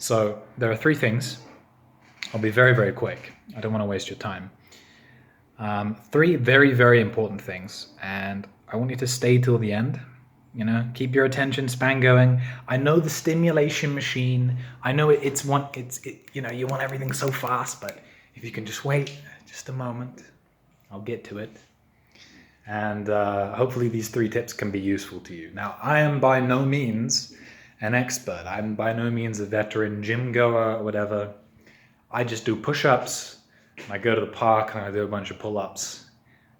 So there are three things. I'll be very, very quick. I don't want to waste your time. Three very, very important things, and I want you to stay till the end. You know, keep your attention span going. I know the stimulation machine. I know you want everything so fast, but if you can just wait just a moment, I'll get to it. And hopefully these three tips can be useful to you. Now, I am by no means an expert. I'm by no means a veteran gym goer or whatever. I just do push-ups. I go to the park and I do a bunch of pull-ups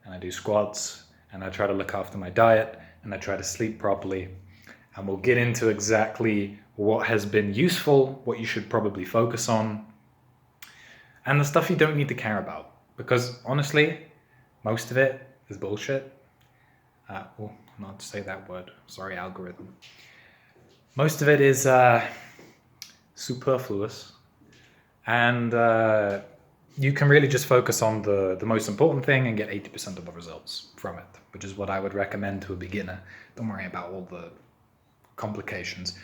and I do squats and I try to look after my diet and I try to sleep properly. And we'll get into exactly what has been useful, what you should probably focus on, and the stuff you don't need to care about. Because honestly, most of it is bullshit. Not to say that word. Sorry, algorithm. Most of it is superfluous. And you can really just focus on the most important thing and get 80% of the results from it, which is what I would recommend to a beginner. Don't worry about all the complications.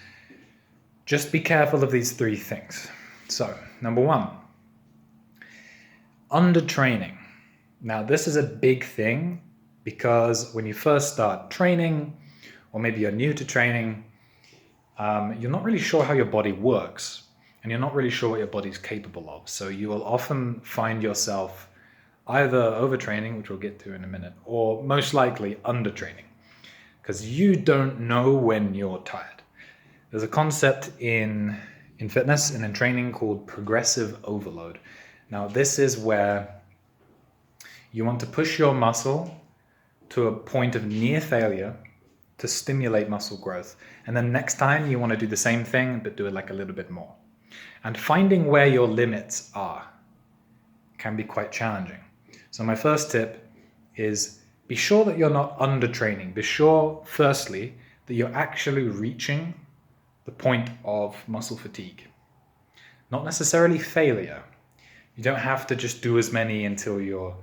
Just be careful of these three things. So, number one, undertraining. Now, this is a big thing because when you first start training, or maybe you're new to training, you're not really sure how your body works. And you're not really sure what your body's capable of. So you will often find yourself either overtraining, which we'll get to in a minute, or most likely undertraining, because you don't know when you're tired. There's a concept in fitness and in training called progressive overload. Now, this is where you want to push your muscle to a point of near failure to stimulate muscle growth. And then next time you want to do the same thing, but do it like a little bit more. And finding where your limits are can be quite challenging. So my first tip is be sure that you're not undertraining. Be sure, firstly, that you're actually reaching the point of muscle fatigue. Not necessarily failure. You don't have to just do as many until you're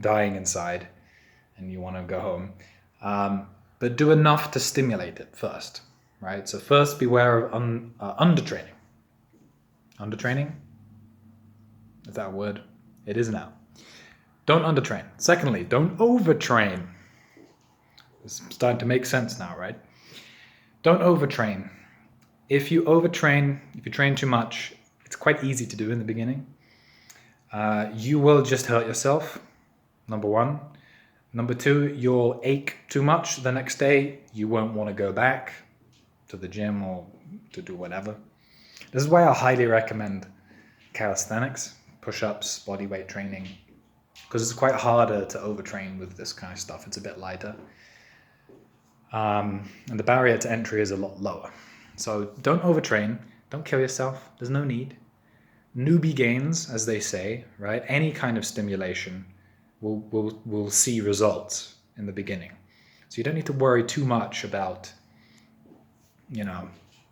dying inside and you want to go home. But do enough to stimulate it first, right? So first, beware of undertraining. Undertraining? Is that a word? It is now. Don't undertrain. Secondly, don't overtrain. It's starting to make sense now, right? Don't overtrain. If you overtrain, if you train too much, it's quite easy to do in the beginning. You will just hurt yourself, number one. Number two, you'll ache too much the next day. You won't want to go back to the gym or to do whatever. This is why I highly recommend calisthenics, push-ups, body weight training, because it's quite harder to overtrain with this kind of stuff. It's a bit lighter. And the barrier to entry is a lot lower. So don't overtrain. Don't kill yourself. There's no need. Newbie gains, as they say, right? Any kind of stimulation will see results in the beginning. So you don't need to worry too much about,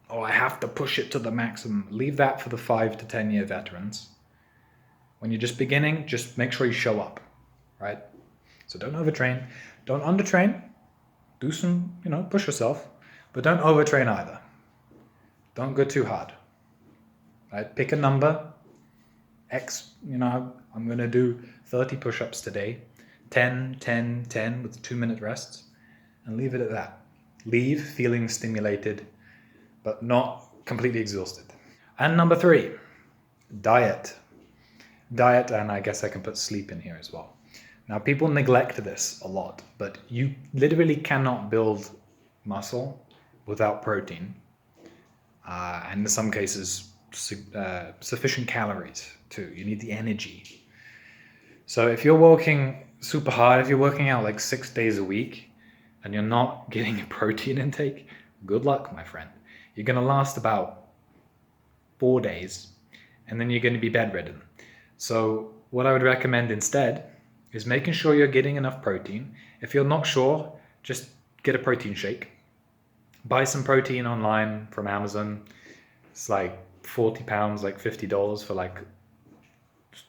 I have to push it to the maximum. Leave that for the 5 to 10 year veterans. When you're just beginning, just make sure you show up, right? So don't overtrain. Don't undertrain. Do some, push yourself, but don't overtrain either. Don't go too hard, right? Pick a number. I'm going to do 30 push-ups today, 10, 10, 10 with 2-minute rests, and leave it at that. Leave feeling stimulated, but not completely exhausted. And number 3, diet. Diet, and I guess I can put sleep in here as well. Now, people neglect this a lot, but you literally cannot build muscle without protein, and in some cases, sufficient calories too. You need the energy. So if you're working super hard, if you're working out like 6 days a week and you're not getting a protein intake, good luck, my friend. You're going to last about 4 days and then you're going to be bedridden. So what I would recommend instead is making sure you're getting enough protein. If you're not sure, just get a protein shake. Buy some protein online from Amazon. It's like 40 pounds, like $50 for like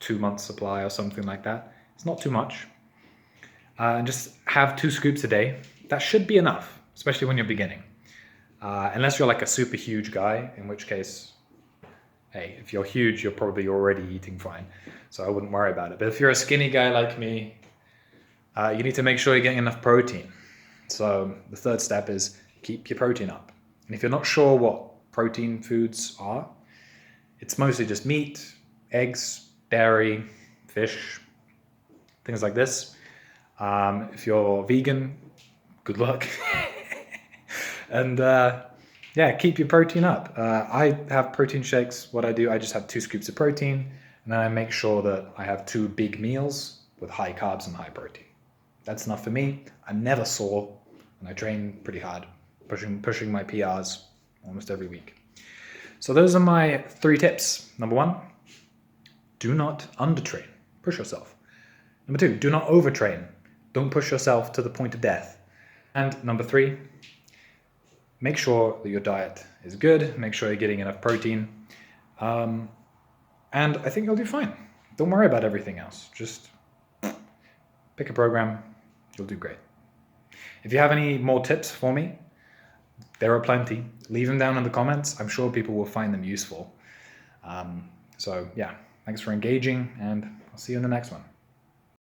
2 months supply or something like that. It's not too much. And just have 2 scoops a day. That should be enough, especially when you're beginning. Unless you're like a super huge guy, in which case hey, if you're huge, you're probably already eating fine. So I wouldn't worry about it. But if you're a skinny guy like me, you need to make sure you're getting enough protein. So the third step is keep your protein up. And if you're not sure what protein foods are, it's mostly just meat, eggs, dairy, fish, things like this. If you're vegan, good luck. And yeah, keep your protein up. I have protein shakes. What I do, I just have 2 scoops of protein, and then I make sure that I have 2 big meals with high carbs and high protein. That's enough for me. I'm never sore, and I train pretty hard, pushing my PRs almost every week. So those are my 3 tips. Number 1, do not undertrain. Push yourself. Number 2, do not overtrain. Don't push yourself to the point of death. And number 3, make sure that your diet is good. Make sure you're getting enough protein. And I think you'll do fine. Don't worry about everything else. Just pick a program. You'll do great. If you have any more tips for me, there are plenty. Leave them down in the comments. I'm sure people will find them useful. So yeah, thanks for engaging, and I'll see you in the next one.